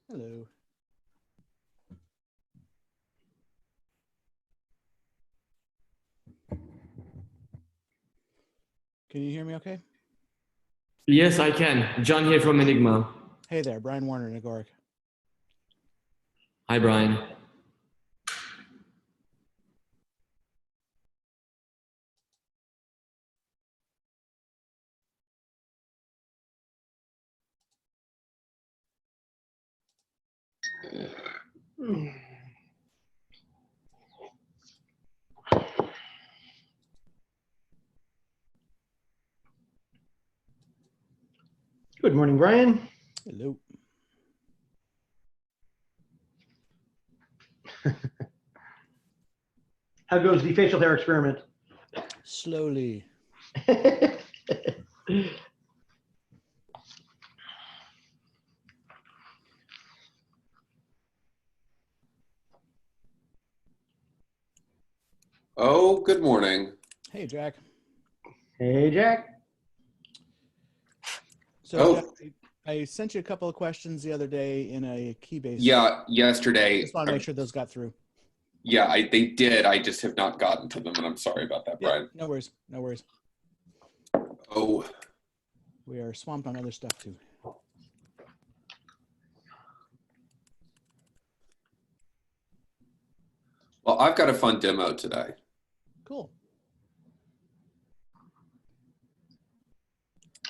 Hello. Can you hear me okay? Yes, I can. John here from Enigma. Hey there, Brian Warner, Nagoric. Hi, Brian. Good morning, Brian. Hello. How goes the facial hair experiment? Slowly. Oh, good morning. Hey, Jack. Hey, Jack. So, Jack, I sent you a couple of questions the other day in a Keybase. Yeah, yesterday. Just want to make sure those got through. Yeah, they did. I just have not gotten to them, and I'm sorry about that, Brian. No worries. No worries. Oh. We are swamped on other stuff, too. Well, I've got a fun demo today. Cool.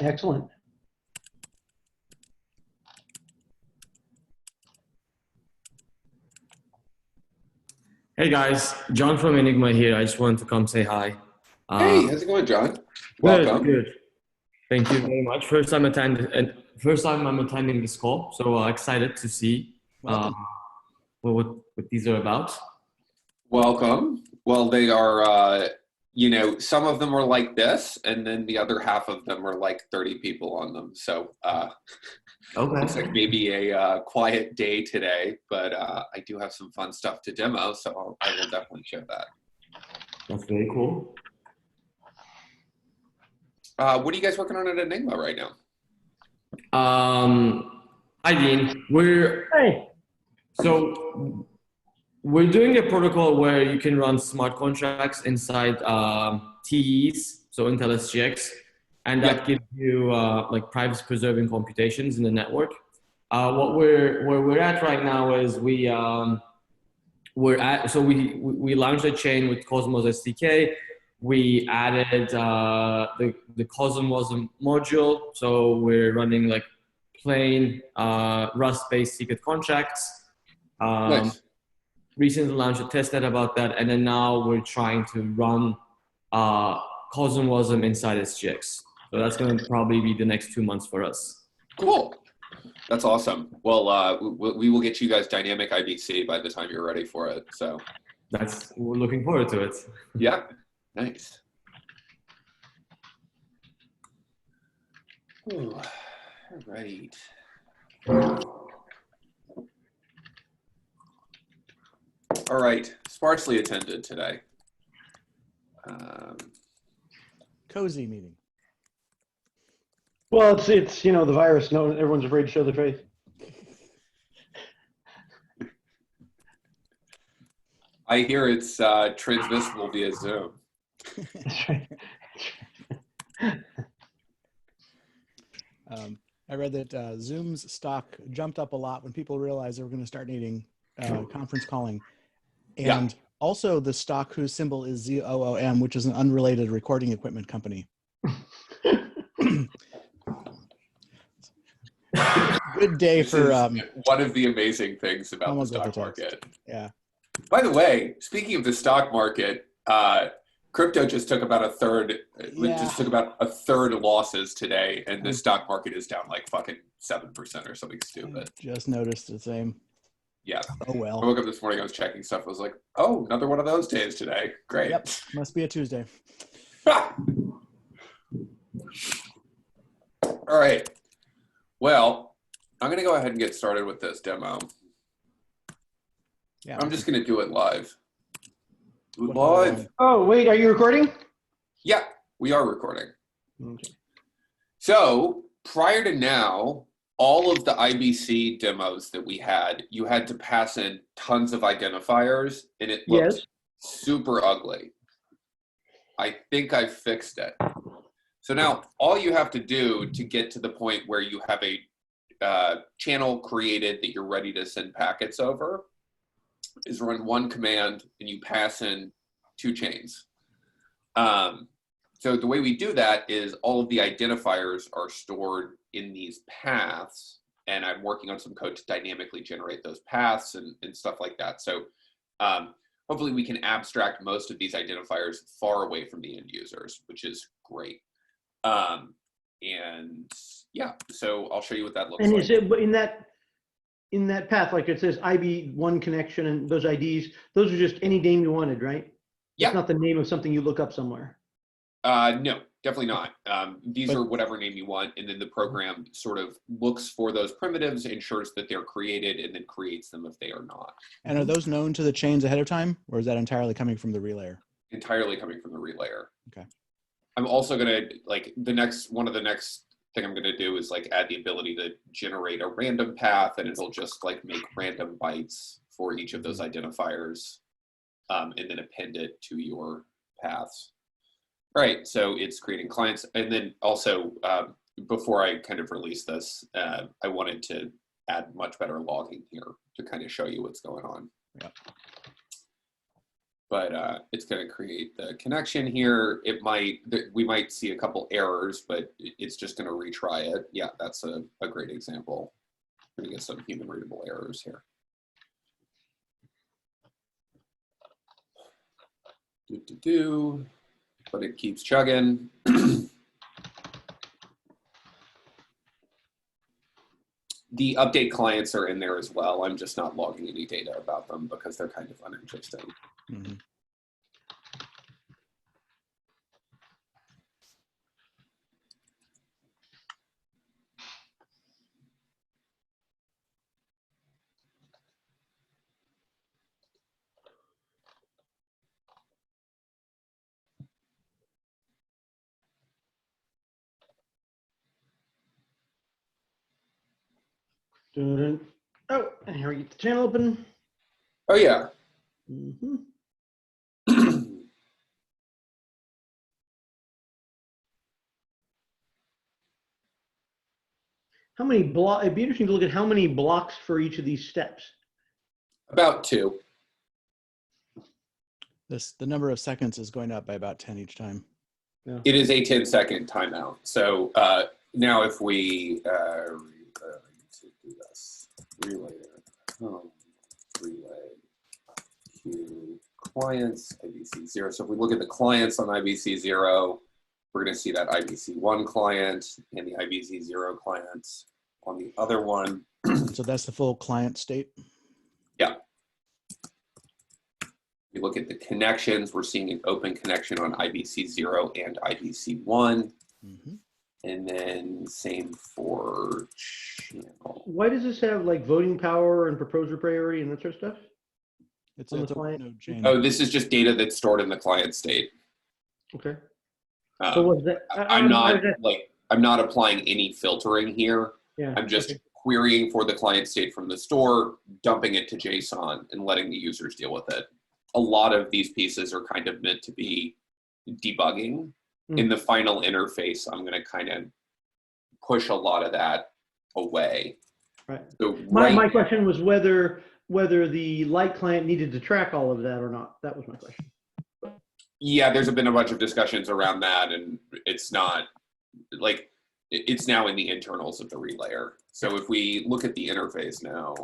Excellent. Hey guys, John from Enigma here. I just wanted to come say hi. Hey, how's it going, John? Welcome. Good. Thank you very much. First time I'm attending this call, so excited to see what these are about. Welcome. Well, they are, some of them are like this, and then the other half of them are like 30 people on them. So looks like maybe a quiet day today, but I do have some fun stuff to demo, so I will definitely share that. That's very cool. What are you guys working on at Enigma right now? Hi, Dean. We're doing a protocol where you can run smart contracts inside TEs, so Intel SGX, and that gives you like privacy preserving computations in the network. Where we're at right now is we launched a chain with Cosmos SDK. We added the Cosmos module, so we're running like plain Rust-based secret contracts. Nice. Recently launched a testnet about that, and then now we're trying to run Cosmos inside SGX. So that's going to probably be the next 2 months for us. Cool. That's awesome. Well, we will get you guys dynamic IBC by the time you're ready for it. So we're looking forward to it. Yeah, nice. Ooh, all right. All right, sparsely attended today. Cozy meeting. Well, it's the virus. No, everyone's afraid to show their face. I hear it's transmissible via Zoom. That's right. I read that Zoom's stock jumped up a lot when people realized they were going to start needing conference calling. And also the stock whose symbol is ZOOM, which is an unrelated recording equipment company. Good day for one of the amazing things about the stock market. Yeah. By the way, speaking of the stock market, crypto just took about a third. Just took about a third losses today, and the stock market is down like fucking 7% or something stupid. I just noticed the same. Yeah. Oh well. I woke up this morning, I was checking stuff. I was like, oh, another one of those days today. Great. Yep. Must be a Tuesday. All right. Well, I'm going to go ahead and get started with this demo. Yeah. I'm just going to do it live. Live. Oh, wait, are you recording? Yeah, we are recording. Okay. So prior to now, all of the IBC demos that we had, you had to pass in tons of identifiers, and it looked Yes. super ugly. I think I fixed it. So now all you have to do to get to the point where you have a channel created that you're ready to send packets over is run one command, and you pass in 2 chains. So the way we do that is all of the identifiers are stored in these paths, and I'm working on some code to dynamically generate those paths and stuff like that. So hopefully we can abstract most of these identifiers far away from the end users, which is great. And yeah, so I'll show you what that looks And like. is it in that path, like it says IB1 connection and those IDs, those are just any name you wanted, right? Yeah. It's not the name of something you look up somewhere. No, definitely not. These are whatever name you want, and then the program sort of looks for those primitives, ensures that they're created, and then creates them if they are not. And are those known to the chains ahead of time, or is that entirely coming from the relayer? Entirely coming from the relayer. Okay. I'm also gonna, like, one of the next thing I'm gonna do is like add the ability to generate a random path, and it'll just like make random bytes for each of those identifiers, and then append it to your paths. All right, so it's creating clients. And then also, before I kind of release this, I wanted to add much better logging here to kind of show you what's going on. Yeah. But it's going to create the connection here. We might see a couple errors, but it's just going to retry it. Yeah, that's a great example. We're going to get some human readable errors here. But it keeps chugging. The update clients are in there as well. I'm just not logging any data about them because they're kind of uninteresting. Mm-hmm. Dun-dun. Oh, and here we get the channel open. Oh yeah. Mm-hmm. How many blocks? It'd be interesting to look at how many blocks for each of these steps. About 2. The number of seconds is going up by about 10 each time. Yeah. It is a 10-second timeout. So now if we do this, relay queue clients, IBC 0. So if we look at the clients on IBC 0, we're going to see that IBC 1 client and the IBC 0 clients on the other one. So that's the full client state? Yeah. We look at the connections, we're seeing an open connection on IBC 0 and IBC 1. Mm-hmm. And then same for channel. Why does this have like voting power and proposer priority and that sort of stuff? It's On a the client? node chain. Oh, this is just data that's stored in the client state. Okay. So was that? I'm not applying any filtering here. Yeah. I'm just querying for the client state from the store, dumping it to JSON, and letting the users deal with it. A lot of these pieces are kind of meant to be debugging. In the final interface, I'm going to kind of push a lot of that away. Right. So My question was whether the light client needed to track all of that or not. That was my question. Yeah, there's been a bunch of discussions around that, and it's not like it's now in the internals of the relayer. So if we look at the interface now,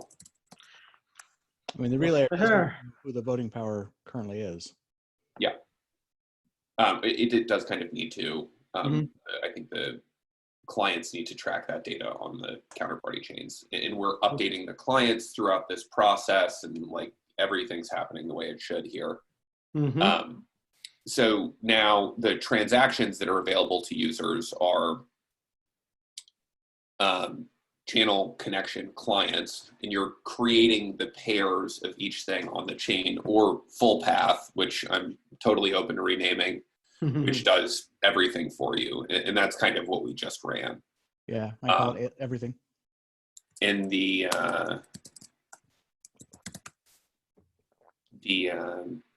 I mean, the relayer doesn't know who the voting power currently is. Yeah, it does kind of need to. I think the clients need to track that data on the counterparty chains, and we're updating the clients throughout this process, and like everything's happening the way it should here. So now the transactions that are available to users are channel connection clients, and you're creating the pairs of each thing on the chain, or full path, which I'm totally open to renaming, which does everything for you. And that's kind of what we just ran. Yeah, I call it everything. and the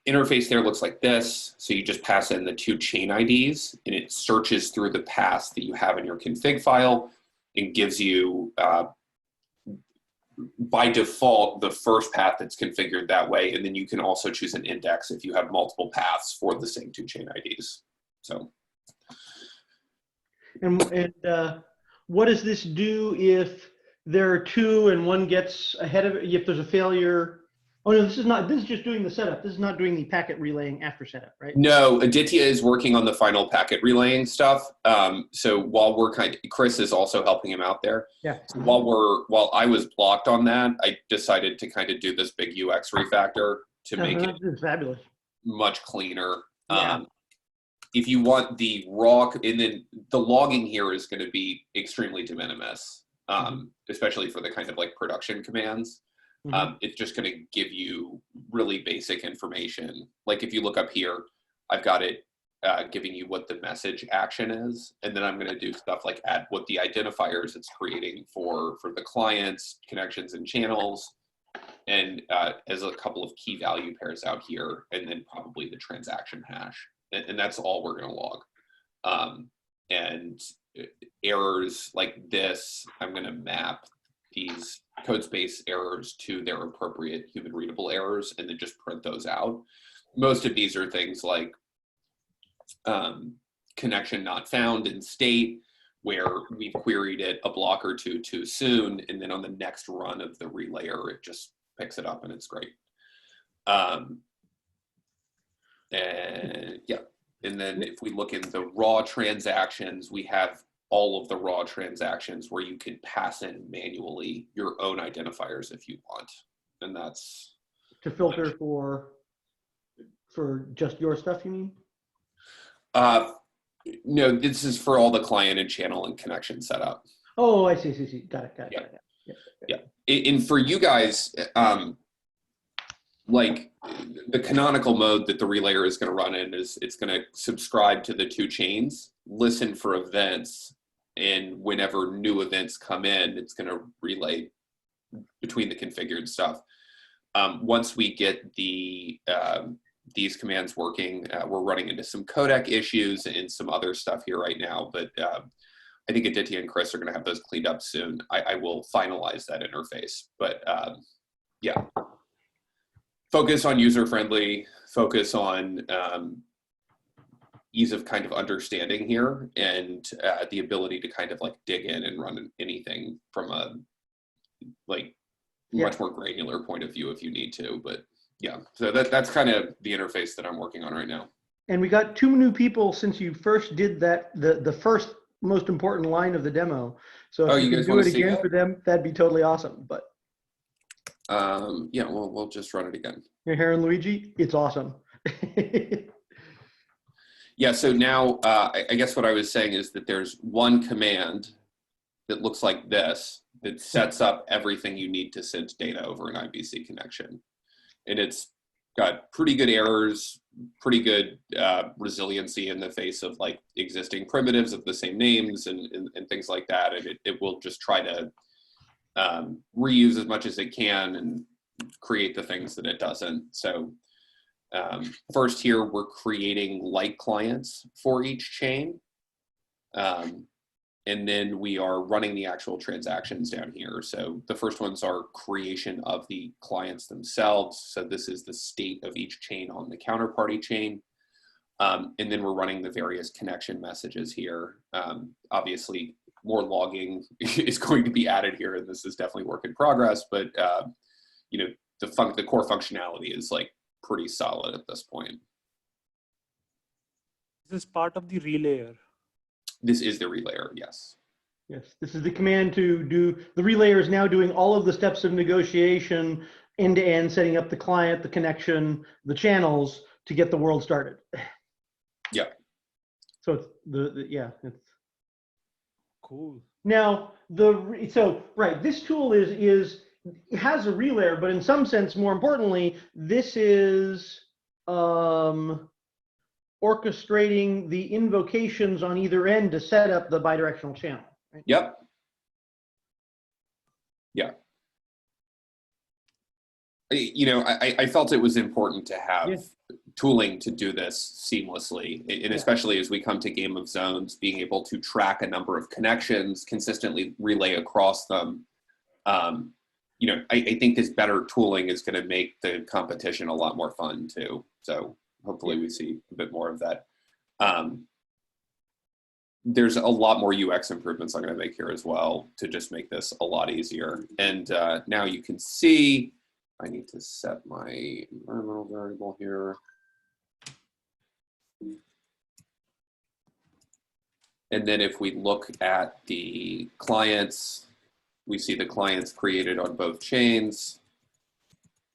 interface there looks like this. So you just pass in the 2 chain IDs, and it searches through the paths that you have in your config file and gives you, by default, the first path that's configured that way. And then you can also choose an index if you have multiple paths for the same 2 chain IDs. So. And what does this do if there are 2 and one gets ahead of it? If there's a failure? Oh no, this is just doing the setup. This is not doing the packet relaying after setup, right? No, Aditya is working on the final packet relaying stuff. So while we're Chris is also helping him out there. Yeah. So while I was blocked on that, I decided to kind of do this big UX refactor to make it fabulous, much cleaner. Yeah. If you want the raw, and then the logging here is going to be extremely de minimis, especially for the kind of like production commands. It's just going to give you really basic information. Like if you look up here, I've got it giving you what the message action is, and then I'm going to do stuff like add what the identifiers it's creating for the clients, connections, and channels, and as a couple of key value pairs out here, and then probably the transaction hash, and that's all we're going to log. And errors like this, I'm going to map these code space errors to their appropriate human readable errors and then just print those out. Most of these are things like connection not found in state, where we've queried it a block or two too soon, and then on the next run of the relayer, it just picks it up and it's great. And yeah, and then if we look in the raw transactions, we have all of the raw transactions where you can pass in manually your own identifiers if you want. And that's to filter for just your stuff, you mean? No, this is for all the client and channel and connection setup. Oh, I see. Got it. Yeah. And for you guys, like the canonical mode that the relayer is going to run in is it's going to subscribe to the 2 chains, listen for events, and whenever new events come in, it's going to relay between the configured stuff. Once we get the these commands working, we're running into some codec issues and some other stuff here right now, but I think Aditya and Chris are going to have those cleaned up soon. I will finalize that interface, but yeah. Focus on user-friendly, focus on ease of kind of understanding here, and the ability to kind of like dig in and run anything from a like much more granular point of view if you need to. But yeah, so that's kind of the interface that I'm working on right now. And we got 2 new people since you first did that, the first most important line of the demo. So if you could do it again for them, that'd be totally awesome. But yeah, we'll just run it again. You're hearing Luigi? It's awesome. Yeah, so now I guess what I was saying is that there's one command that looks like this that sets up everything you need to send data over an IBC connection. And it's got pretty good errors, pretty good resiliency in the face of like existing primitives of the same names and things like that. And it will just try to reuse as much as it can and create the things that it doesn't. So first here, we're creating light clients for each chain. And then we are running the actual transactions down here. So the first ones are creation of the clients themselves. So this is the state of each chain on the counterparty chain. And then we're running the various connection messages here. Obviously, more logging is going to be added here, and this is definitely work in progress, but you know, the core functionality is like pretty solid at this point. This is part of the relayer. This is the relayer, yes. Yes, this is the command to do, the relayer is now doing all of the steps of negotiation, end to end, setting up the client, the connection, the channels to get the world started. Yeah. So it's yeah, it's Cool. now right, this tool it has a relayer, but in some sense, more importantly, this is orchestrating the invocations on either end to set up the bidirectional channel. Right? Yep. I felt it was important to have Yeah. tooling to do this seamlessly, and especially as we come to Game of Zones, being able to track a number of connections, consistently relay across them. I think this better tooling is going to make the competition a lot more fun too. So hopefully we see a bit more of that. There's a lot more UX improvements I'm going to make here as well to just make this a lot easier. And now you can see, I need to set my environmental variable here. And then if we look at the clients, we see the clients created on both chains.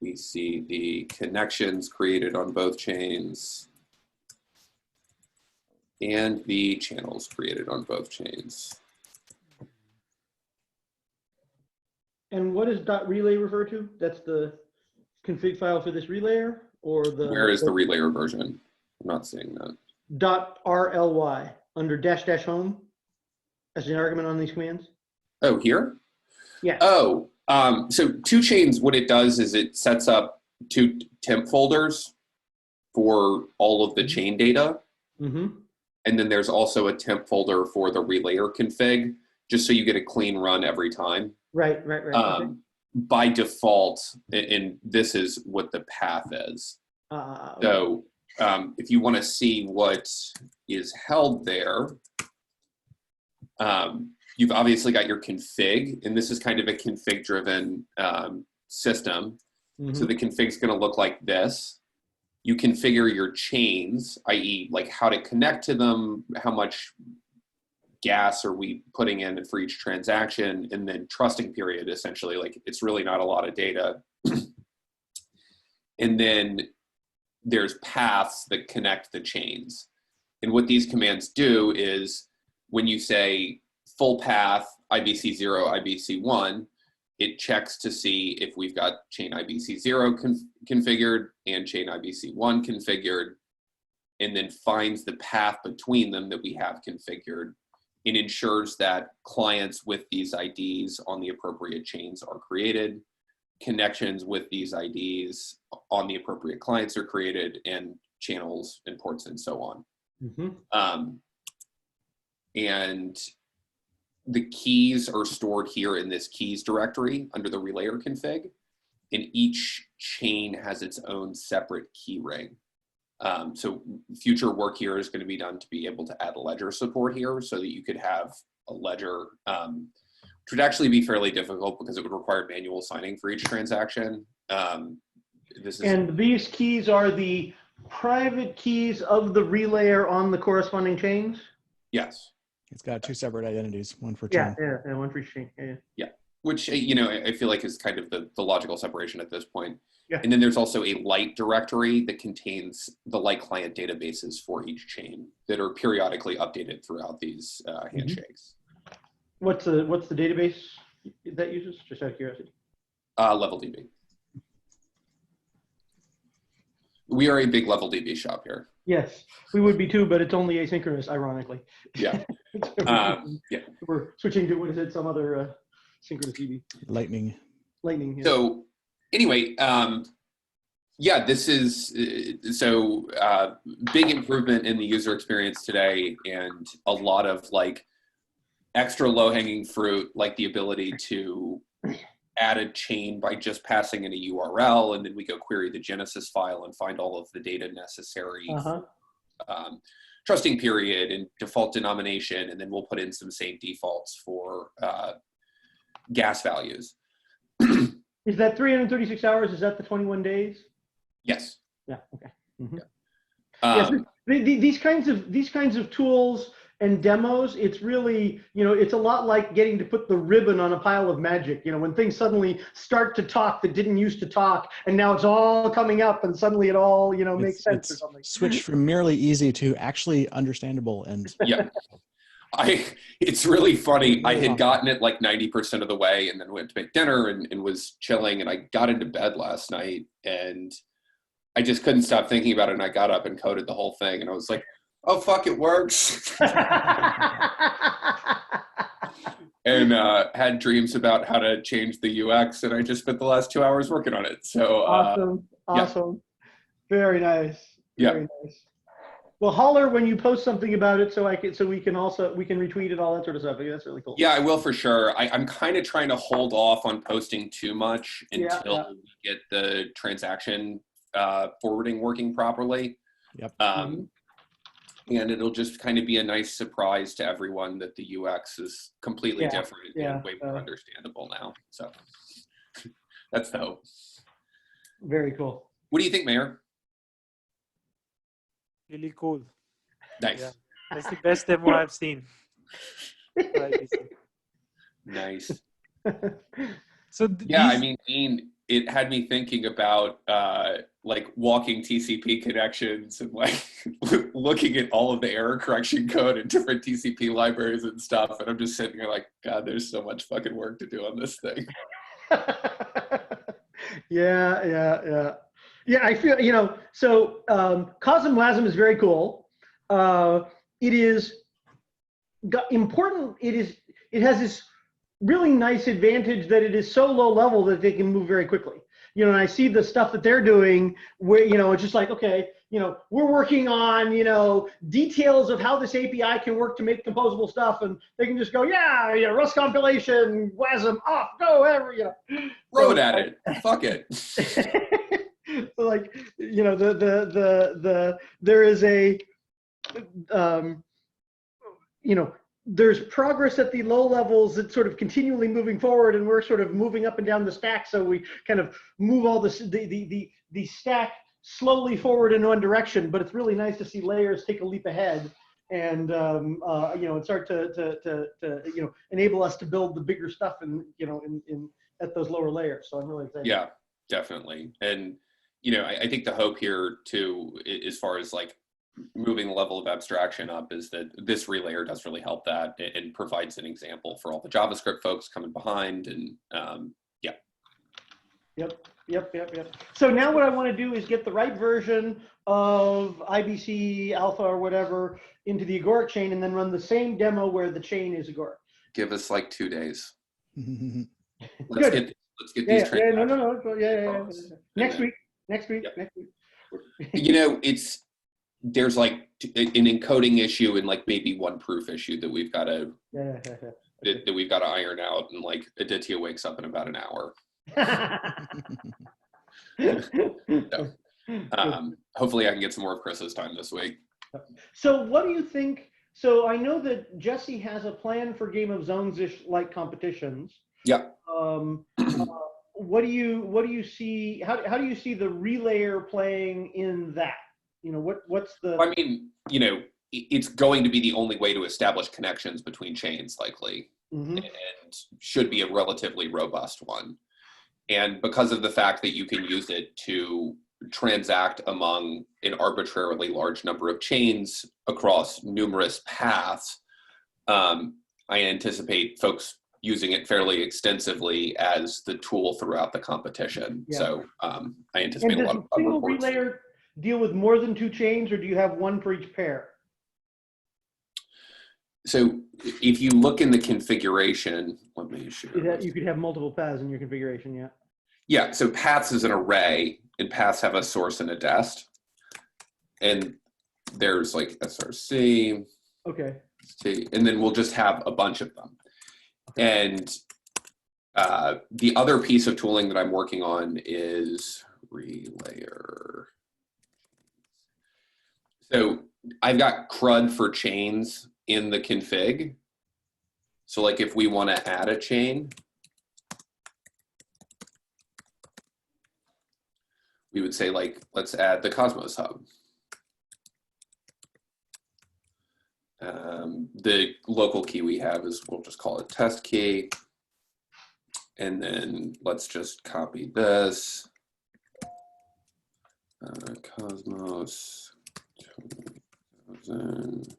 We see the connections created on both chains. And the channels created on both chains. And what does .relay refer to? That's the config file for this relayer, or the? Where is the relayer version? I'm not seeing that. .rly under -- home as an argument on these commands. Oh, here? Yeah. Oh, so two chains, what it does is it sets up two temp folders for all of the chain data. Mm-hmm. And then there's also a temp folder for the relayer config, just so you get a clean run every time. Right. Okay. By default, and this is what the path is. Okay. So if you want to see what is held there, you've obviously got your config, and this is kind of a config-driven system. Mm-hmm. So the config's going to look like this. You configure your chains, i.e. like how to connect to them, how much gas are we putting in for each transaction, and then trusting period, essentially, like it's really not a lot of data. And then there's paths that connect the chains. And what these commands do is when you say full path IBC0, IBC1, it checks to see if we've got chain IBC0 configured and chain IBC1 configured, and then finds the path between them that we have configured. It ensures that clients with these IDs on the appropriate chains are created, connections with these IDs on the appropriate clients are created, and channels and ports and so on. Mm-hmm. And the keys are stored here in this keys directory under the relayer config, and each chain has its own separate key ring. So future work here is going to be done to be able to add ledger support here so that you could have a ledger, which would actually be fairly difficult because it would require manual signing for each transaction. And these keys are the private keys of the relayer on the corresponding chains? Yes. It's got two separate identities, one for chain. Yeah, one for each chain. Yeah. Which, I feel like is kind of the logical separation at this point. Yeah. And then there's also a light directory that contains the light client databases for each chain that are periodically updated throughout these handshakes. What's the database that uses? Just out of curiosity. Level DB. We are a big Level DB shop here. Yes, we would be too, but it's only asynchronous, ironically. Yeah. We're switching to, what is it, some other synchronous DB. Lightning. Yeah. So anyway, this is big improvement in the user experience today, and a lot of like extra low-hanging fruit, like the ability to add a chain by just passing in a URL, and then we go query the Genesis file and find all of the data necessary, trusting period and default denomination, and then we'll put in some same defaults for gas values. Is that 336 hours? Is that the 21 days? Yes. Yeah. Okay. Mm-hmm. Yeah. These kinds of tools and demos, it's really, it's a lot like getting to put the ribbon on a pile of magic. When things suddenly start to talk that didn't used to talk, and now it's all coming up, and suddenly it all, makes sense or something. Switched from merely easy to actually understandable. And yeah, it's really funny. I had gotten it like 90% of the way, and then went to make dinner and was chilling, and I got into bed last night, and I just couldn't stop thinking about it, and I got up and coded the whole thing, and I was like, oh, fuck, it works. and had dreams about how to change the UX, and I just spent the last 2 hours working on it. So awesome. Very nice. Yeah. Very nice. Well, holler when you post something about it, so we can retweet it, all that sort of stuff. I think that's really cool. Yeah, I will for sure. I'm kind of trying to hold off on posting too much until we get the transaction forwarding working properly. Yep. And it'll just kind of be a nice surprise to everyone that the UX is completely different and way more understandable now. So that's the hope. Very cool. What do you think, Mayor? Really cool. Nice. Yeah. That's the best demo I've seen. Nice. So I mean, it had me thinking about like walking TCP connections and like looking at all of the error correction code in different TCP libraries and stuff. And I'm just sitting here like, God, there's so much fucking work to do on this thing. Yeah, I feel, so Cosm WASM is very cool. It is important. It has this really nice advantage that it is so low level that they can move very quickly. And I see the stuff that they're doing where, it's just like, okay, we're working on, details of how this API can work to make composable stuff. And they can just go, Rust compilation, WASM off, go, whatever, Throw it at it. Fuck it. Like, there is a, there's progress at the low levels that's sort of continually moving forward, and we're sort of moving up and down the stack. So we kind of move all the stack slowly forward in one direction, but it's really nice to see layers take a leap ahead and, and start to enable us to build the bigger stuff at those lower layers. So I'm really excited. Yeah, definitely. And, I think the hope here too, as far as like moving the level of abstraction up, is that this relayer does really help that and provides an example for all the JavaScript folks coming behind. And Yep. So now what I want to do is get the right version of IBC alpha or whatever into the Agoric chain, and then run the same demo where the chain is Agoric. Give us like 2 days. Let's get these transactions. Next week. There's like an encoding issue and like maybe one proof issue that we've got to that we've got to iron out, and like Aditya wakes up in about an hour. So, hopefully I can get some more of Chris's time this week. So what do you think? So I know that Jesse has a plan for Game of Zones-ish like competitions. Yeah. What do you see? How do you see the relayer playing in that? What's the? I mean, it's going to be the only way to establish connections between chains, likely, and should be a relatively robust one. And because of the fact that you can use it to transact among an arbitrarily large number of chains across numerous paths, I anticipate folks using it fairly extensively as the tool throughout the competition. Yeah. So I anticipate a lot of single relayer deal with more than 2 chains, or do you have one for each pair? So if you look in the configuration, let me show you. You could have multiple paths in your configuration, yeah. Yeah, so paths is an array, and paths have a source and a dest. And there's like SRC. Okay. And then we'll just have a bunch of them. Okay. And the other piece of tooling that I'm working on is relayer. So I've got CRUD for chains in the config. So like if we want to add a chain, we would say like, let's add the Cosmos hub. The local key we have is, we'll just call it test key. And then let's just copy this. Cosmos 2000.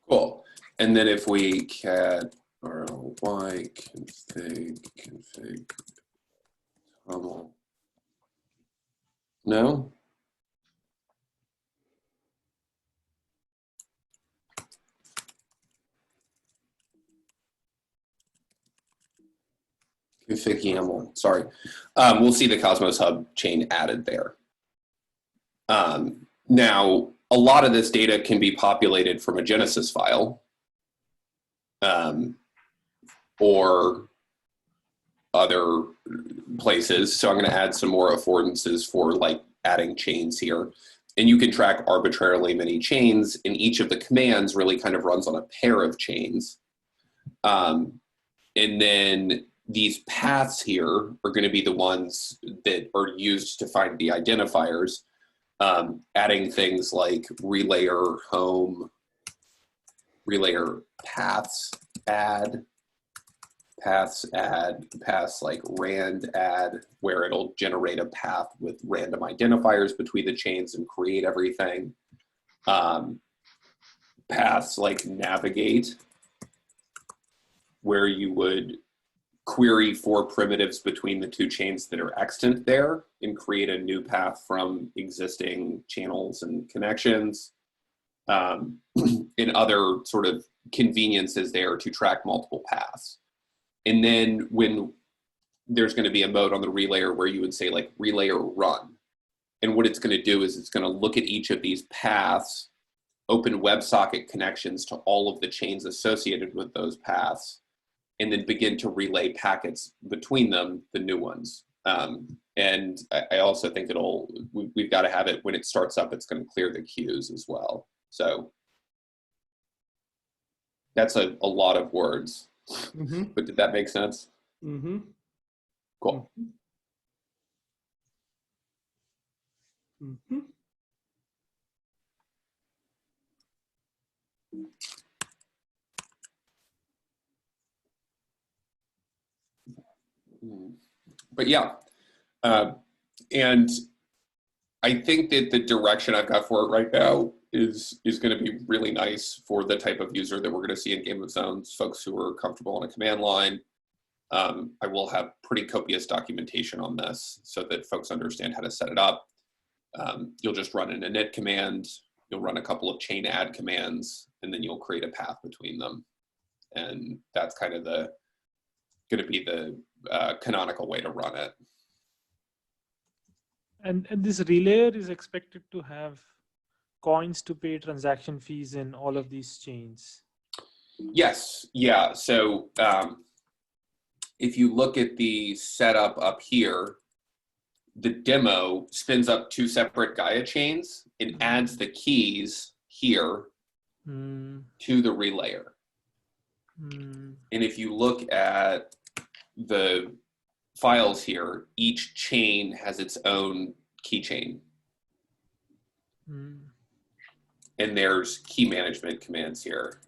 Cool. And then if we cat RLY config TOML. No? Config YAML, sorry. We'll see the Cosmos Hub chain added there. Now, a lot of this data can be populated from a Genesis file or other places. So I'm going to add some more affordances for like adding chains here. And you can track arbitrarily many chains, and each of the commands really kind of runs on a pair of chains. And then these paths here are going to be the ones that are used to find the identifiers, adding things like relayer home, relayer paths add, paths like rand add, where it'll generate a path with random identifiers between the chains and create everything. Paths like navigate, where you would query for primitives between the two chains that are extant there and create a new path from existing channels and connections. And other sort of conveniences there to track multiple paths. And then when there's going to be a mode on the relayer where you would say like relayer run. And what it's going to do is it's going to look at each of these paths, open WebSocket connections to all of the chains associated with those paths, and then begin to relay packets between them, the new ones. And I also think we've got to have it when it starts up, it's going to clear the queues as well. So that's a lot of words. Mm-hmm. But did that make sense? Mm-hmm. Cool. Mm-hmm. But yeah, and I think that the direction I've got for it right now is going to be really nice for the type of user that we're going to see in Game of Zones, folks who are comfortable on a command line. I will have pretty copious documentation on this so that folks understand how to set it up. You'll just run an init command, you'll run a couple of chain add commands, and then you'll create a path between them. And that's kind of going to be the canonical way to run it. And this relayer is expected to have coins to pay transaction fees in all of these chains. Yes, yeah. So if you look at the setup up here, the demo spins up two separate Gaia chains and adds the keys here to the relayer. And if you look at the files here, each chain has its own keychain. And there's key management commands here.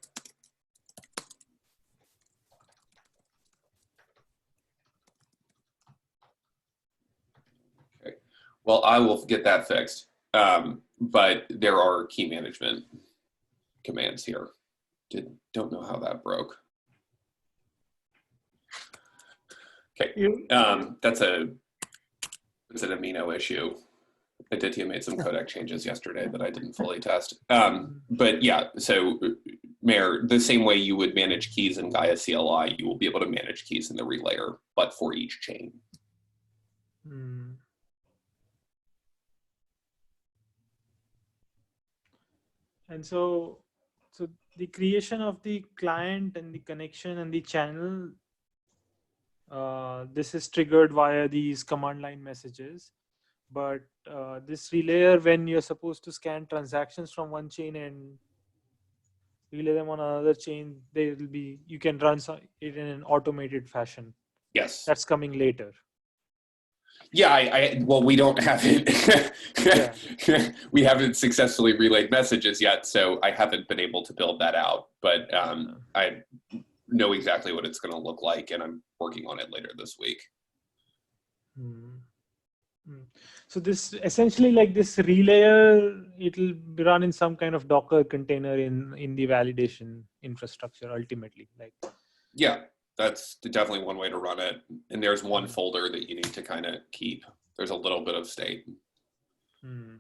Okay. Well, I will get that fixed. But there are key management commands here. Don't know how that broke. Okay, that's an amino issue. Aditya made some codec changes yesterday that I didn't fully test. But yeah, so Mayor, the same way you would manage keys in Gaia CLI, you will be able to manage keys in the relayer, but for each chain. And so the creation of the client and the connection and the channel, this is triggered via these command line messages. But this relayer, when you're supposed to scan transactions from one chain and relay them on another chain, you can run it in an automated fashion. Yes. That's coming later. Yeah, well, we don't have it. Yeah. We haven't successfully relayed messages yet, so I haven't been able to build that out. But I know exactly what it's going to look like, and I'm working on it later this week. So this essentially, like this relayer, it'll be run in some kind of Docker container in the validation infrastructure ultimately. Like, yeah, that's definitely one way to run it. And there's one folder that you need to kind of keep. There's a little bit of state. Hmm.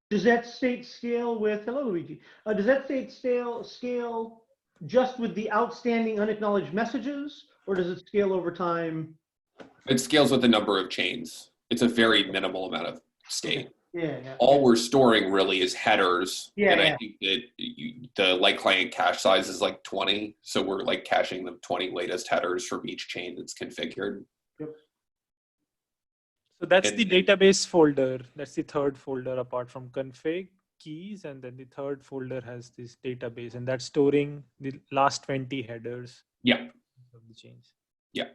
Does that state scale with, hello Luigi, does that state scale just with the outstanding unacknowledged messages, or does it scale over time? It scales with the number of chains. It's a very minimal amount of state. Okay. Yeah. All we're storing really is headers. Yeah, and yeah. I think that the light client cache size is like 20. So we're like caching the 20 latest headers from each chain that's configured. Yep. So that's the database folder. That's the third folder apart from config, keys, and then the third folder has this database, and that's storing the last 20 headers. Yeah. Of the chains. Yeah.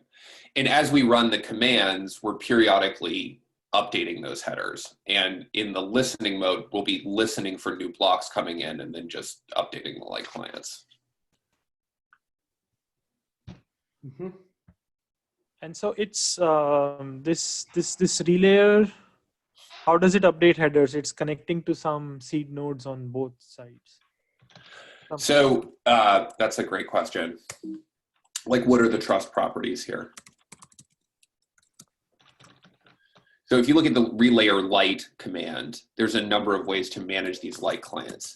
And as we run the commands, we're periodically updating those headers. And in the listening mode, we'll be listening for new blocks coming in and then just updating the light clients. Mm-hmm. And so it's this relayer. How does it update headers? It's connecting to some seed nodes on both sides. So that's a great question. Like, what are the trust properties here? So if you look at the relayer light command, there's a number of ways to manage these light clients.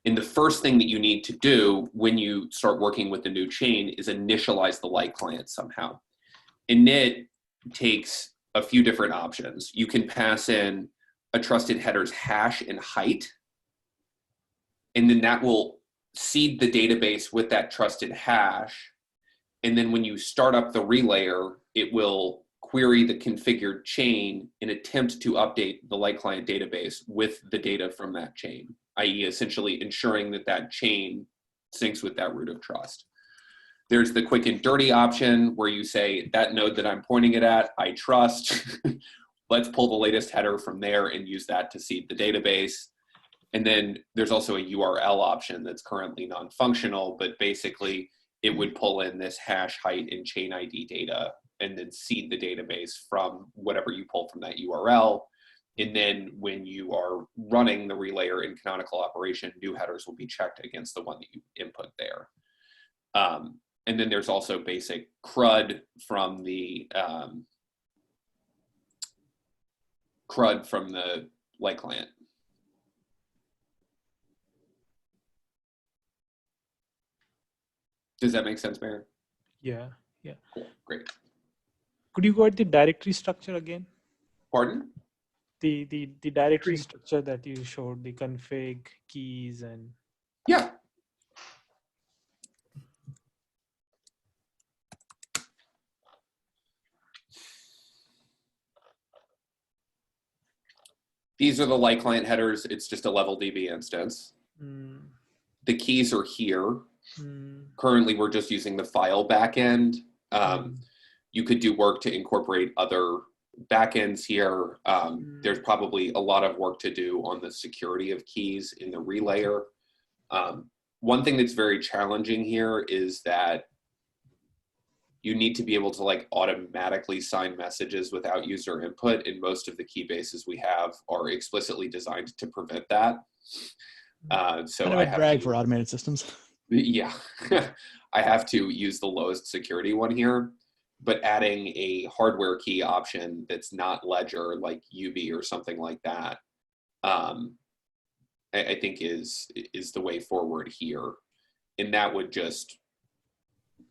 And the first thing that you need to do when you start working with the new chain is initialize the light client somehow. Init takes a few different options. You can pass in a trusted header's hash and height, and then that will seed the database with that trusted hash. And then when you start up the relayer, it will query the configured chain and attempt to update the light client database with the data from that chain, i.e. essentially ensuring that that chain syncs with that root of trust. There's the quick and dirty option where you say, that node that I'm pointing it at, I trust. Let's pull the latest header from there and use that to seed the database. And then there's also a URL option that's currently non-functional, but basically it would pull in this hash, height, and chain ID data and then seed the database from whatever you pull from that URL. And then when you are running the relayer in canonical operation, new headers will be checked against the one that you input there. And then there's also basic CRUD from the light client. Does that make sense, Mayor? Yeah. Cool, great. Could you go at the directory structure again? Pardon? The directory structure that you showed, the config, keys, and yeah. These are the light client headers. It's just a level DB instance. The keys are here. Currently, we're just using the file backend. You could do work to incorporate other backends here. There's probably a lot of work to do on the security of keys in the relayer. One thing that's very challenging here is that you need to be able to like automatically sign messages without user input, and most of the key bases we have are explicitly designed to prevent that. So kind of a drag for automated systems. Yeah, I have to use the lowest security one here, but adding a hardware key option that's not ledger like UB or something like that, I think is the way forward here. And that would just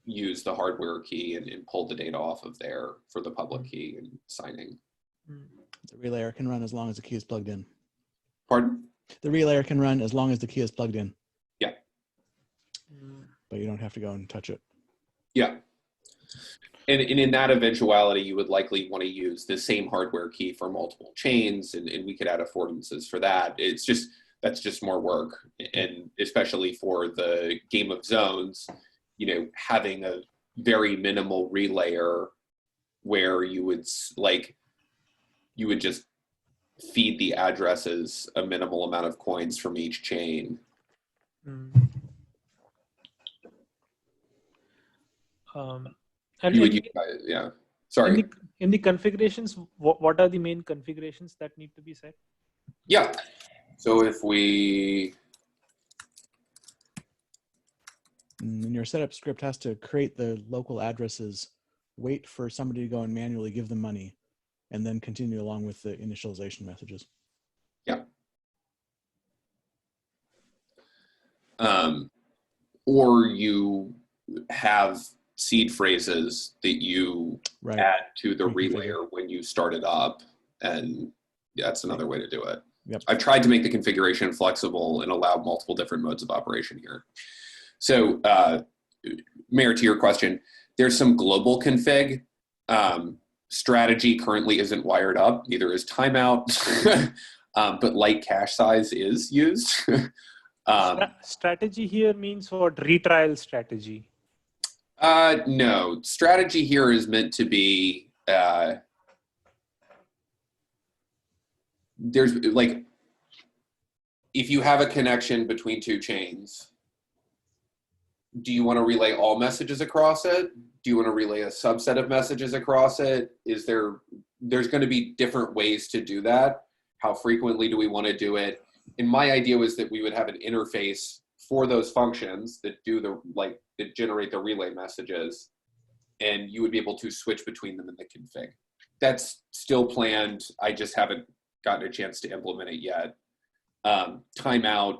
use the hardware key and pull the data off of there for the public key and signing. The relayer can run as long as the key is plugged in. Pardon? The relayer can run as long as the key is plugged in. Yeah. But you don't have to go and touch it. Yeah. And in that eventuality, you would likely want to use the same hardware key for multiple chains, and we could add affordances for that. It's just, that's just more work. And especially for the game of zones, you know, having a very minimal relayer where you would just feed the addresses a minimal amount of coins from each chain. And you would use, yeah, sorry. In the configurations, what are the main configurations that need to be set? Yeah, so if we... And your setup script has to create the local addresses, wait for somebody to go and manually give them money, and then continue along with the initialization messages. Or you have seed phrases that you add to the relayer when you start it up, and that's another way to do it. Yep. I've tried to make the configuration flexible and allow multiple different modes of operation here. So, Mayor, to your question, there's some global config. Strategy currently isn't wired up, neither is timeout, but light cache size is used. Strategy here means what? Retrial strategy? No, strategy here is meant to be, there's like, if you have a connection between two chains, do you want to relay all messages across it? Do you want to relay a subset of messages across it? There's going to be different ways to do that. How frequently do we want to do it? And my idea was that we would have an interface for those functions that do that generate the relay messages, and you would be able to switch between them in the config. That's still planned. I just haven't gotten a chance to implement it yet. Timeout,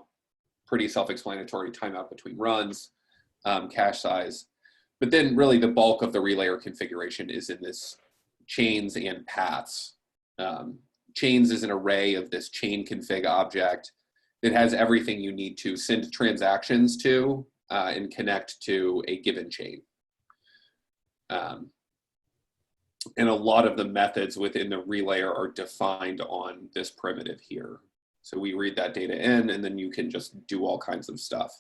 pretty self-explanatory, timeout between runs, cache size. But then really the bulk of the relayer configuration is in this chains and paths. Chains is an array of this chain config object that has everything you need to send transactions to and connect to a given chain. And a lot of the methods within the relayer are defined on this primitive here. So we read that data in, and then you can just do all kinds of stuff.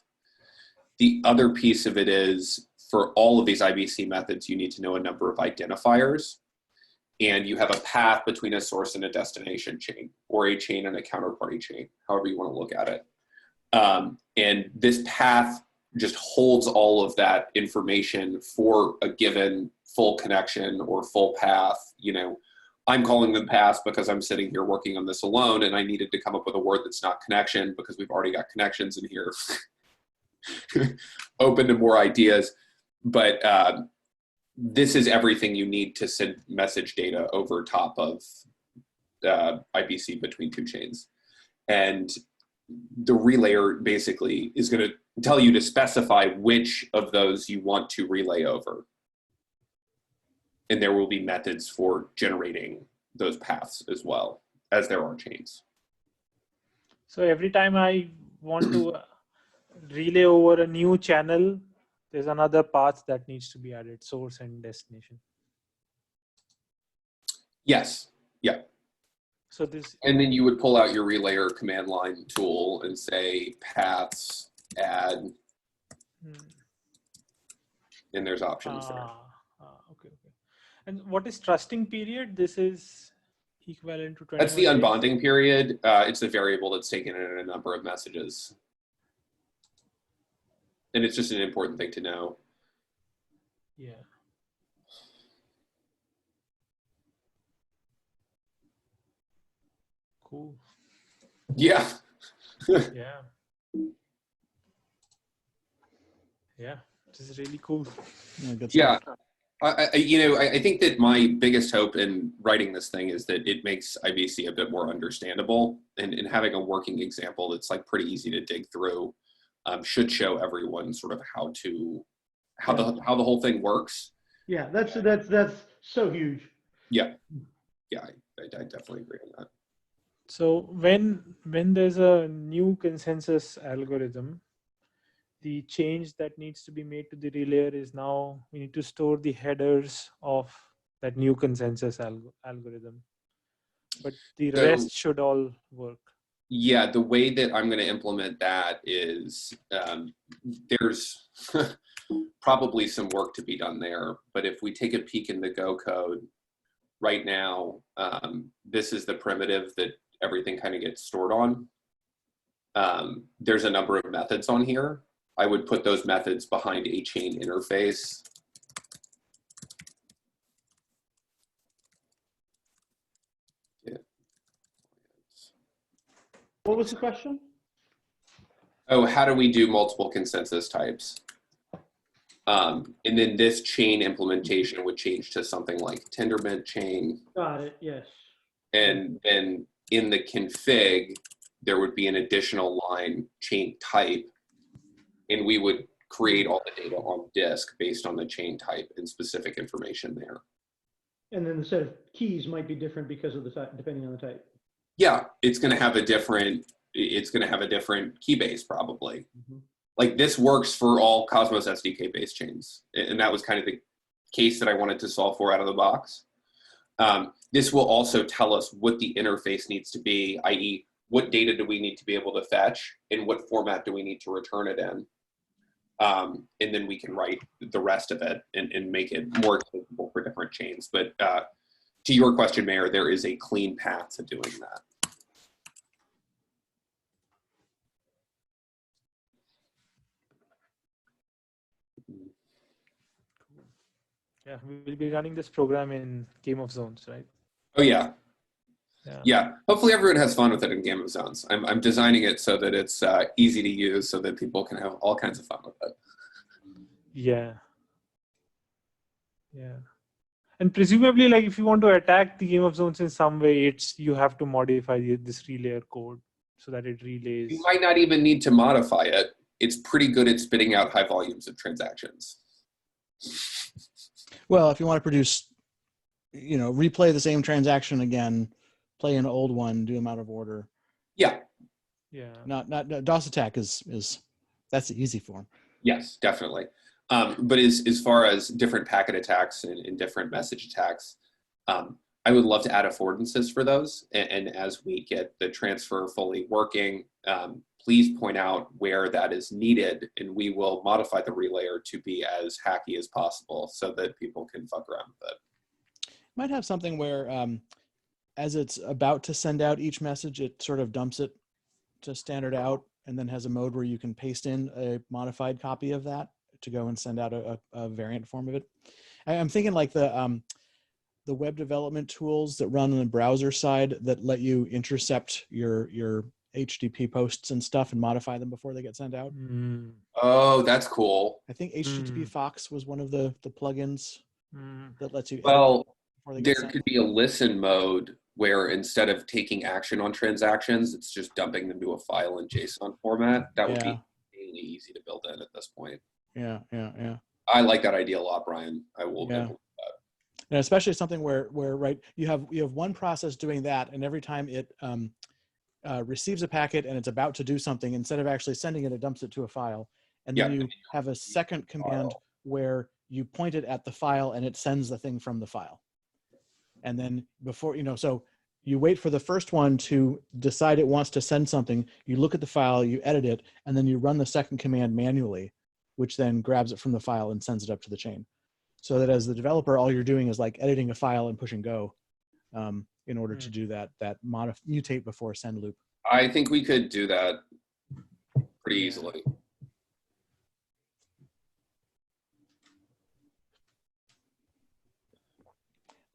The other piece of it is, for all of these IBC methods, you need to know a number of identifiers. And you have a path between a source and a destination chain, or a chain and a counterparty chain, however you want to look at it. And this path just holds all of that information for a given full connection or full path. You know, I'm calling them paths because I'm sitting here working on this alone, and I needed to come up with a word that's not connection because we've already got connections in here. Open to more ideas, but this is everything you need to send message data over top of IBC between two chains. And the relayer basically is going to tell you to specify which of those you want to relay over. And there will be methods for generating those paths as well, as there are chains. So every time I want to relay over a new channel, there's another path that needs to be added, source and destination. Yes. Yeah. So this. And then you would pull out your relayer command line tool and say paths, add, and there's options there. Okay. And what is trusting period? This is equivalent to 20. That's the unbonding period. It's a variable that's taken in a number of messages. And it's just an important thing to know. Yeah. Cool. Yeah. Yeah. Yeah. This is really cool. Yeah. I think that my biggest hope in writing this thing is that it makes IBC a bit more understandable, and having a working example that's like pretty easy to dig through should show everyone sort of how the whole thing works. Yeah, that's so huge. Yeah, I definitely agree on that. So when there's a new consensus algorithm, the change that needs to be made to the relayer is now we need to store the headers of that new consensus algorithm. But the rest should all work. Yeah, the way that I'm going to implement that is there's probably some work to be done there. But if we take a peek in the Go code right now, this is the primitive that everything kind of gets stored on. There's a number of methods on here. I would put those methods behind a chain interface. Yeah. What was the question? Oh, how do we do multiple consensus types? And then this chain implementation would change to something like Tendermint chain. Got it, yes. And then in the config, there would be an additional line chain type and we would create all the data on disk based on the chain type and specific information there. And then the set of keys might be different because of the type, depending on the type. Yeah, it's going to have a different key base probably. Like this works for all Cosmos SDK based chains, and that was kind of the case that I wanted to solve for out of the box. This will also tell us what the interface needs to be, i.e. what data do we need to be able to fetch and what format do we need to return it in. And then we can write the rest of it and make it more accessible for different chains. But to your question, Mayor, there is a clean path to doing that. Yeah, we will be running this program in Game of Zones, right? Oh, yeah. Yeah. Yeah, hopefully everyone has fun with it in Game of Zones. I'm designing it so that it's easy to use so that people can have all kinds of fun with it. Yeah. Yeah. And presumably, like if you want to attack the Game of Zones in some way, you have to modify this relayer code so that it relays. You might not even need to modify it. It's pretty good at spitting out high volumes of transactions. Well, if you want to produce, replay the same transaction again, play an old one, do them out of order. Yeah. Yeah. Not DOS attack is that's the easy form. Yes, definitely. But as far as different packet attacks and different message attacks, I would love to add affordances for those. And as we get the transfer fully working, please point out where that is needed, and we will modify the relayer to be as hacky as possible so that people can fuck around with it. Might have something where as it's about to send out each message, it sort of dumps it to standard out and then has a mode where you can paste in a modified copy of that to go and send out a variant form of it. I'm thinking like the web development tools that run on the browser side that let you intercept your HTTP posts and stuff and modify them before they get sent out. Oh, that's cool. I think HTTP Fox was one of the plugins that lets you. Well, there could be a listen mode where instead of taking action on transactions, it's just dumping them to a file in JSON format. That would be really easy to build in at this point. Yeah. I like that idea a lot, Brian. I will implement that. And especially something where right, you have one process doing that, and every time it receives a packet and it's about to do something, instead of actually sending it, it dumps it to a file. And then you have a second command where you point it at the file and it sends the thing from the file. And then before, so you wait for the first one to decide it wants to send something, you look at the file, you edit it, and then you run the second command manually, which then grabs it from the file and sends it up to the chain. So that as the developer, all you're doing is like editing a file and push and go in order to do that mutate before send loop. I think we could do that pretty easily.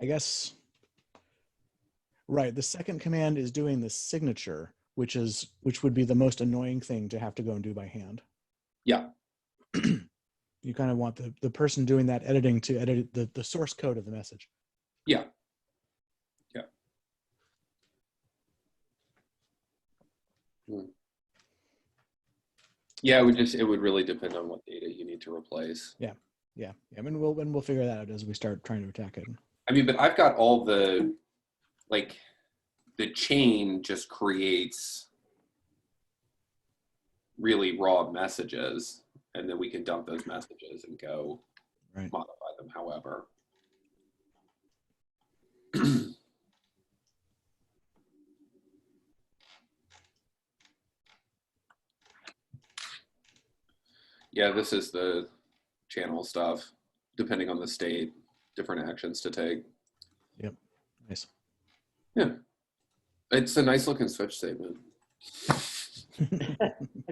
I guess, right, the second command is doing the signature, which would be the most annoying thing to have to go and do by hand. Yeah. You kind of want the person doing that editing to edit the source code of the message. Yeah. Yeah, it would really depend on what data you need to replace. Yeah. I mean, we'll figure that out as we start trying to attack it. I mean, but I've got all the chain just creates really raw messages, and then we can dump those messages and go modify them however. Yeah, this is the channel stuff, depending on the state, different actions to take. Yep, nice. Yeah, it's a nice looking switch statement. I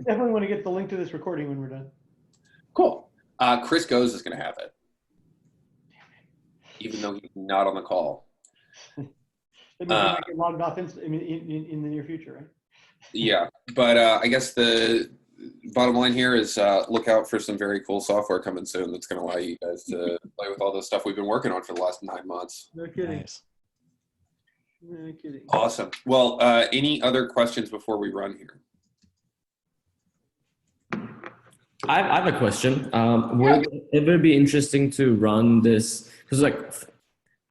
definitely want to get the link to this recording when we're done. Cool. Chris Goes is going to have it, even though he's not on the call. That means he might get logged off in the near future, right? Yeah, but I guess the bottom line here is look out for some very cool software coming soon that's going to allow you guys to play with all the stuff we've been working on for the last 9 months. No kidding. Nice. No kidding. Awesome. Well, any other questions before we run here? I have a question. Would it ever be interesting to run this? Because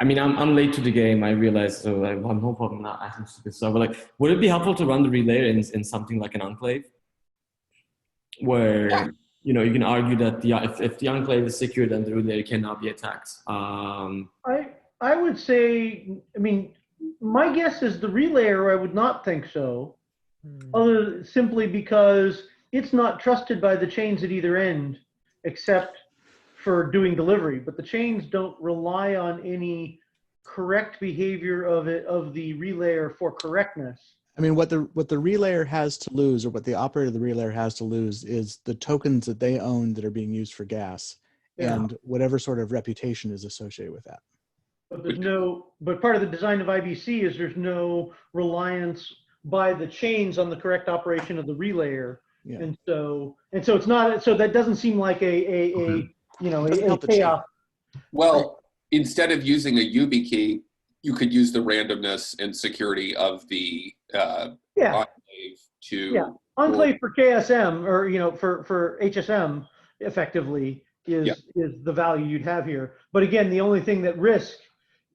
I mean, I'm late to the game. I realize, so I'm hoping I'm not asking stupid stuff. But would it be helpful to run the relayer in something like an enclave, where you can argue that if the enclave is secure, then the relayer cannot be attacked. I would say, I mean, my guess is the relayer. I would not think so, simply because it's not trusted by the chains at either end, except for doing delivery. But the chains don't rely on any correct behavior of the relayer for correctness. I mean, what the relayer has to lose, or what the operator of the relayer has to lose, is the tokens that they own that are being used for gas, and whatever sort of reputation is associated with that. But part of the design of IBC is there's no reliance by the chains on the correct operation of the relayer. Yeah. And so it's not, so that doesn't seem like a chaos. Well, instead of using a YubiKey, you could use the randomness and security of the enclave to enclave for KSM, or for HSM effectively is the value you'd have here. But again, the only thing at risk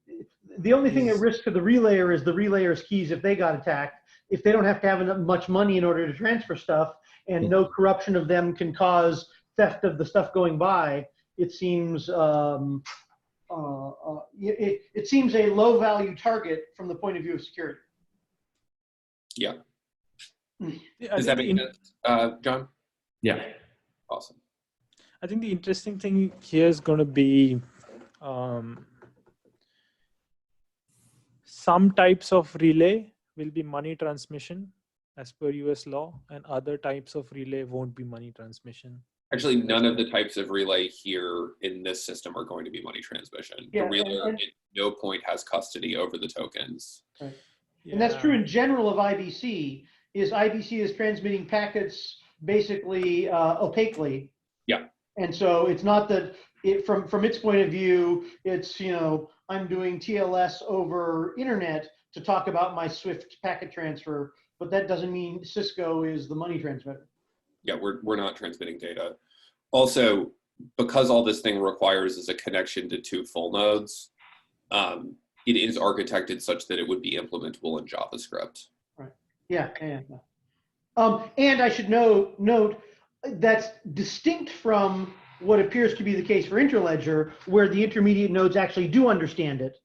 to the relayer is the relayer's keys if they got attacked. If they don't have to have much money in order to transfer stuff, and no corruption of them can cause theft of the stuff going by, it seems it seems a low value target from the point of view of security. Yeah. Does that make sense, John? Yeah. Awesome. I think the interesting thing here is going to be some types of relay will be money transmission as per US law, and other types of relay won't be money transmission. Actually, none of the types of relay here in this system are going to be money transmission. The relay at no point has custody over the tokens. Right. Yeah. And that's true in general of IBC. IBC is transmitting packets basically opaquely. Yeah. And so it's not that from its point of view, it's, I'm doing TLS over internet to talk about my Swift packet transfer, but that doesn't mean Cisco is the money transmitter. Yeah, we're not transmitting data. Also, because all this thing requires is a connection to 2 full nodes, it is architected such that it would be implementable in JavaScript. Right. Yeah. And I should note that's distinct from what appears to be the case for Interledger, where the intermediate nodes actually do understand it.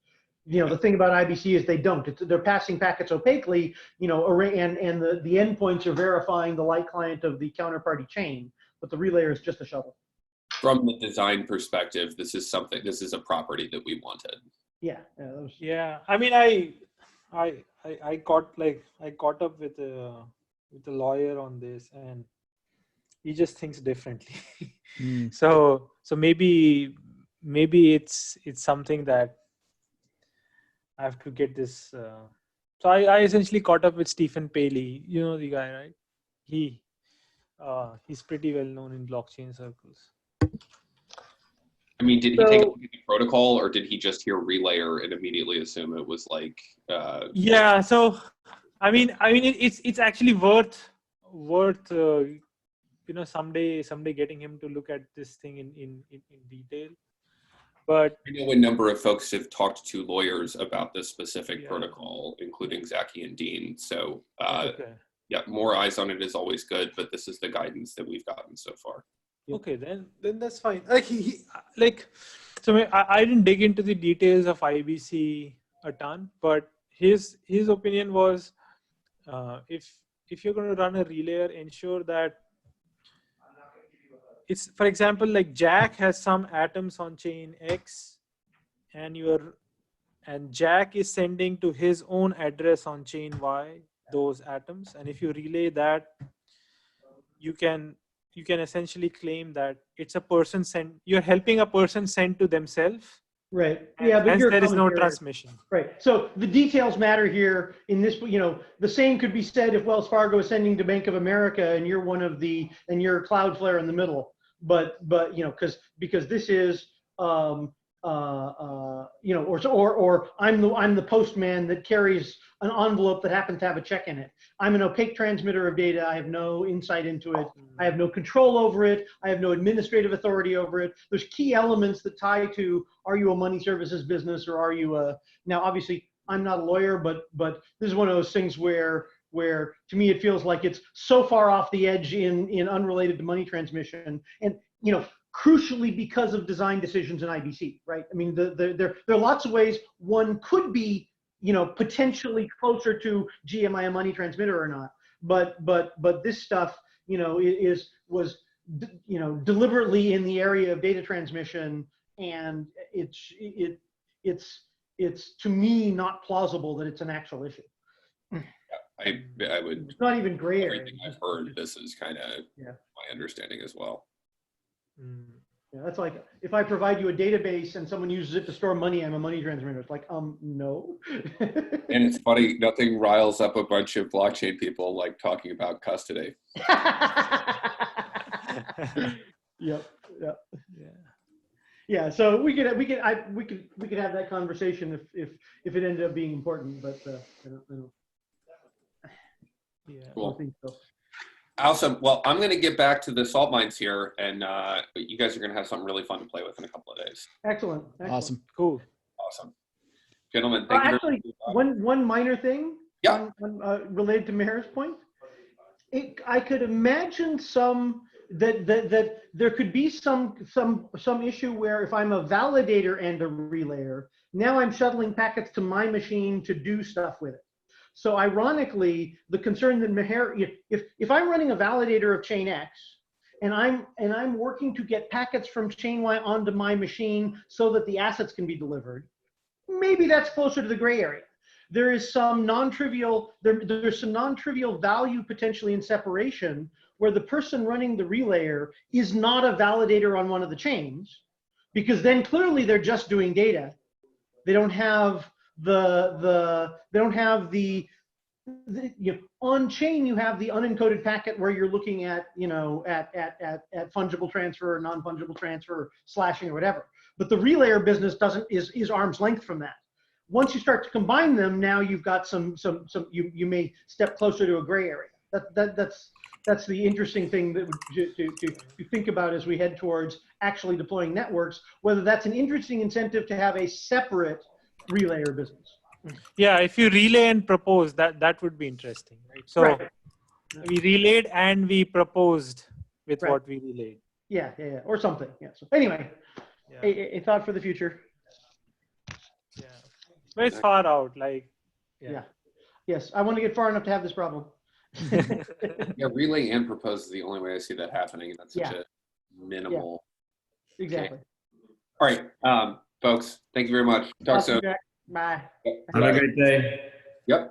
The thing about IBC is they don't. They're passing packets opaquely, and the endpoints are verifying the light client of the counterparty chain, but the relayer is just a shuttle. From the design perspective, this is a property that we wanted. Yeah. Yeah. I mean, I caught up with a lawyer on this, and he just thinks differently. So maybe it's something that I have to get this. So I essentially caught up with Stephen Paley. You know the guy, right? He's pretty well known in blockchain circles. I mean, did he take a look at the protocol, or did he just hear relayer and immediately assume it was like? Yeah. So I mean, it's actually worth someday getting him to look at this thing in detail. But I know a number of folks have talked to lawyers about this specific protocol, including Zaki and Dean. So more eyes on it is always good, but this is the guidance that we've gotten so far. Okay, then that's fine. So I didn't dig into the details of IBC a ton, but his opinion was if you're going to run a relayer, ensure that it's, for example, like Jack has some atoms on chain X, and Jack is sending to his own address on chain Y those atoms, and if you relay that, you can essentially claim that it's a person sent. You're helping a person send to themselves. Right. But there is no transmission. Right. So the details matter here. In this, the same could be said if Wells Fargo is sending to Bank of America and you're and you're Cloudflare in the middle. But because this is you know, or I'm the postman that carries an envelope that happens to have a check in it. I'm an opaque transmitter of data. I have no insight into it. I have no control over it. I have no administrative authority over it. There's key elements that tie to, are you a money services business or are you a, now obviously I'm not a lawyer, but this is one of those things where to me it feels like it's so far off the edge in unrelated to money transmission, and you know, crucially because of design decisions in IBC, right? I mean, there are lots of ways one could be, you know, potentially closer to, gee, am I a money transmitter or not? But this stuff, you know, was you know, deliberately in the area of data transmission, and it's to me not plausible that it's an actual issue. I would. It's not even gray area. Everything I've heard, this is kind of my understanding as well. Yeah, that's like if I provide you a database and someone uses it to store money, I'm a money transmitter. It's like, no. And it's funny, nothing riles up a bunch of blockchain people like talking about custody. Yep. Yeah. So we could have that conversation if it ended up being important, but I don't. Yeah. Cool. I don't think so. Awesome. Well, I'm going to get back to the salt mines here, and you guys are going to have something really fun to play with in a couple of days. Excellent. Awesome. Cool. Awesome. Gentlemen, thank you. Actually, one minor thing. Yeah. Related to Meher's point. I could imagine that there could be some issue where if I'm a validator and a relayer, now I'm shuttling packets to my machine to do stuff with it. So ironically, the concern that Meher, if I'm running a validator of chain X and I'm working to get packets from chain Y onto my machine so that the assets can be delivered, maybe that's closer to the gray area. There is some non-trivial, there's some non-trivial value potentially in separation where the person running the relayer is not a validator on one of the chains, because then clearly they're just doing data. They don't have on chain you have the unencoded packet where you're looking at, you know, at fungible transfer or non-fungible transfer, slashing or whatever. But the relayer business is arm's length from that. Once you start to combine them, now you've got you may step closer to a gray area. That's the interesting thing that to think about as we head towards actually deploying networks, whether that's an interesting incentive to have a separate relayer business. Yeah, if you relay and propose, that would be interesting, right? So we relayed and we proposed with what we relayed. Yeah, or something. Yeah. So anyway, a thought for the future. Yeah, but it's far out. Like, Yes, I want to get far enough to have this problem. Yeah, relay and propose is the only way I see that happening. That's such a minimal. Yeah. Exactly. Okay. All right, folks. Thank you very much. Talk soon. Bye. Have a great day. Yep.